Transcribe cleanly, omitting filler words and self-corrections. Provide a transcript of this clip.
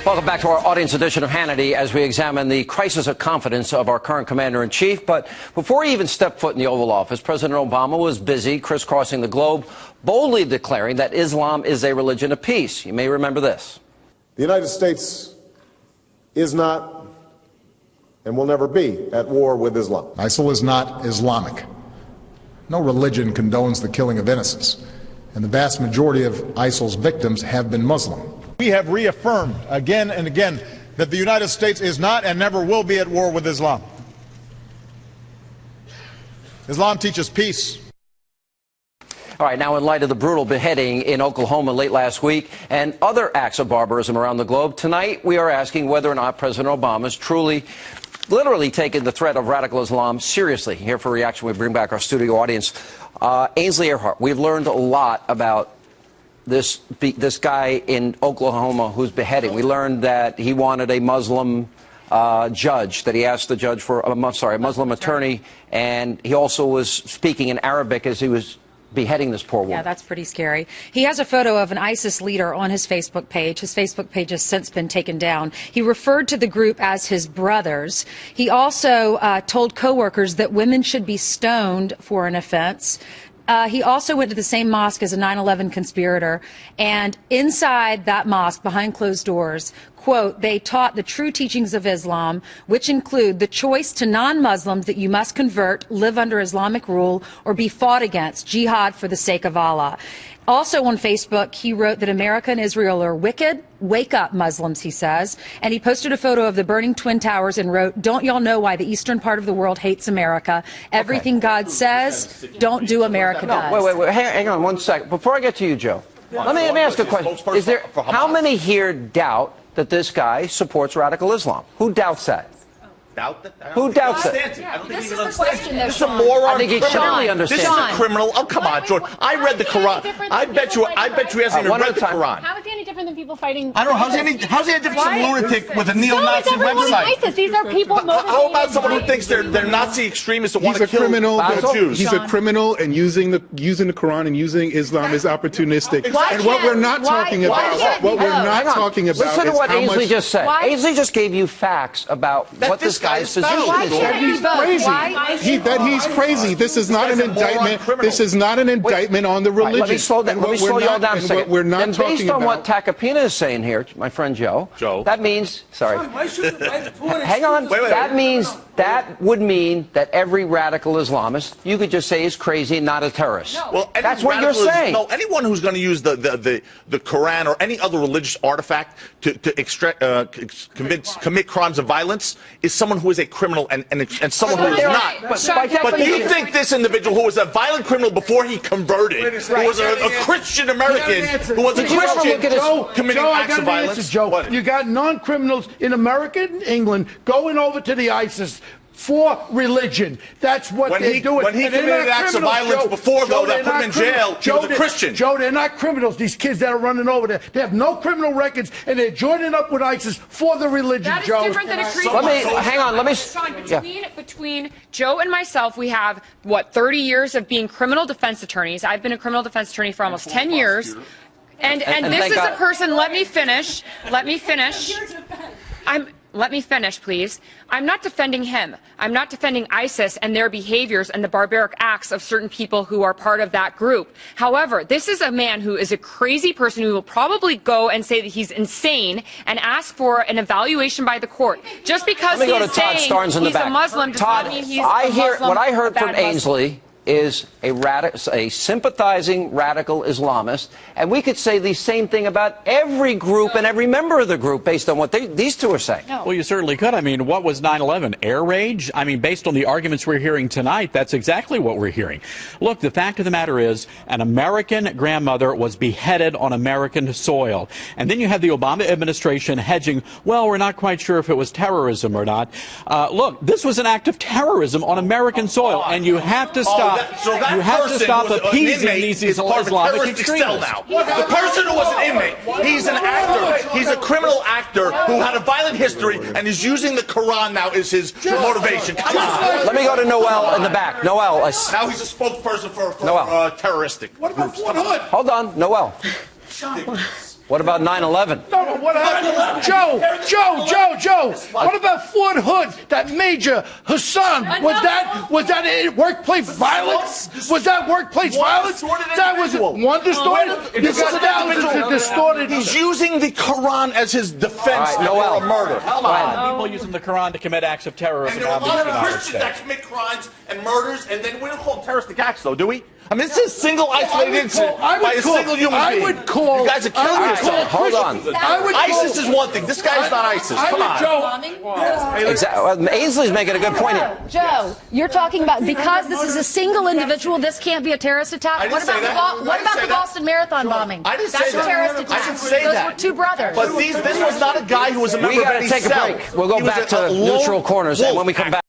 Welcome back to our audience edition of Hannity as we examine the crisis of confidence of our current commander-in-chief. But before he even stepped foot in the Oval Office, President Obama was busy crisscrossing the globe, boldly declaring that Islam is a religion of peace. You may remember this. The United States is not and will never be at war with Islam. ISIL is not Islamic. No religion condones the killing of innocents, and the vast majority of ISIL's victims have been Muslim. We have reaffirmed again and again that the United States is not and never will be at war with Islam. Islam teaches peace. All right, now in light of the brutal beheading in Oklahoma late last week and other acts of barbarism around the globe, tonight we are asking whether or not President Obama has truly, literally taken the threat of radical Islam seriously. Here for reaction, we bring back our studio audience. Ainsley Earhardt, we've learned a lot about this guy in Oklahoma who's beheading. We learned that he wanted a Muslim judge, that he asked the judge for a Muslim attorney, and he also was speaking in Arabic as he was beheading this poor woman. Yeah, that's pretty scary. He has a photo of an ISIS leader on his Facebook page. His Facebook page has since been taken down. He referred to the group as his brothers. He also told coworkers that women should be stoned for an offense. He also went to the same mosque as a 9/11 conspirator, and inside that mosque, behind closed doors, quote, they taught the true teachings of Islam, which include the choice to non-Muslims that you must convert, live under Islamic rule, or be fought against, jihad for the sake of Allah. Also on Facebook, he wrote that America and Israel are wicked. Wake up, Muslims, he says. And he posted a photo of the burning Twin Towers and wrote, don't y'all know why the eastern part of the world hates America? Everything God says, don't do, America does. No, wait. Hang on one second. Before I get to you, Joe, let me ask a question. How many here doubt that this guy supports radical Islam? Who doubts that? Who doubts it? I don't think he even understands. This is a moron. I think he clearly understands. This is a criminal. Oh, come on, George. I read the Quran. I bet you he hasn't even read the Quran. How is he any different than people fighting? I don't know. How's he any different from a lunatic with a neo-Nazi website? ISIS. These are people motivated. How about someone who thinks they're Nazi extremists that want to kill Jews? He's a criminal, and using the Quran and using Islam is opportunistic. And what we're not talking about, is listen to what Ainsley just said. Ainsley just gave you facts about what this guy's position is. That he's crazy. That he's crazy. This is not an indictment. This is not an indictment on the religion. Let me slow you all down a second. We're not talking based on what Tacopina is saying here, my friend Joe, that means, hang on, that would mean that every radical Islamist, you could just say is crazy, not a terrorist. No. Well, that's what you're saying. No, anyone who's going to use the Quran or any other religious artifact to commit crimes of violence is someone who is a criminal and someone who is not. But do you think this individual who was a violent criminal before he converted, who was a Christian American, who was a Christian committing acts of violence? Joe, you got non-criminals in America and England going over to the ISIS for religion. That's what they're doing. When he committed acts of violence before, though, that put him in jail, he was a Christian. Joe, they're not criminals, these kids that are running over there. They have no criminal records, and they're joining up with ISIS for the religion, Joe. That is different than a creed. Hang on, Sean, between Joe and myself, we have, 30 years of being criminal defense attorneys. I've been a criminal defense attorney for almost 10 years. And this is a person, let me finish. Let me finish, please. I'm not defending him. I'm not defending ISIS and their behaviors and the barbaric acts of certain people who are part of that group. However, this is a man who is a crazy person who will probably go and say that he's insane and ask for an evaluation by the court. Just because he's saying he's a Muslim does not mean he's a Muslim. What I heard from Ainsley is a sympathizing radical Islamist, and we could say the same thing about every group and every member of the group based on what these two are saying. Well, you certainly could. I mean, what was 9/11? Air rage? I mean, based on the arguments we're hearing tonight, that's exactly what we're hearing. Look, the fact of the matter is an American grandmother was beheaded on American soil. And then you have the Obama administration hedging, well, we're not quite sure if it was terrorism or not. Look, this was an act of terrorism on American soil, and you have to stop. You have to stop appeasing these Islamic extremists. The person who was an inmate, he's an actor. He's a criminal actor who had a violent history and is using the Quran now as his motivation. Come on. Let me go to Noel in the back. Noel. Now he's a spokesperson for terroristic groups. Hold on, Noel. What about 9/11? what happened? Joe. What about Fort Hood, that Major Hassan? Was that workplace violence? Was that workplace violence? That was one distorted. You got thousands of distorted. He's using the Quran as his defense for a murder. Come on. People using the Quran to commit acts of terrorism. And there are a lot of Christians that commit crimes and murders, and then we don't call them terroristic acts, though, do we? I mean, this is a single isolated incident by a single human being. You guys are killing yourself. Hold on. ISIS is one thing. This guy's not ISIS. Come on. Ainsley's making a good point here. Joe, you're talking about because this is a single individual, this can't be a terrorist attack. What about the Boston Marathon bombing? I didn't say That's that. a terrorist attack. I didn't say Those that. were two brothers. But this was not a guy who was a member of any cell. We got to take a break. We'll go back to neutral corners, and when we come back.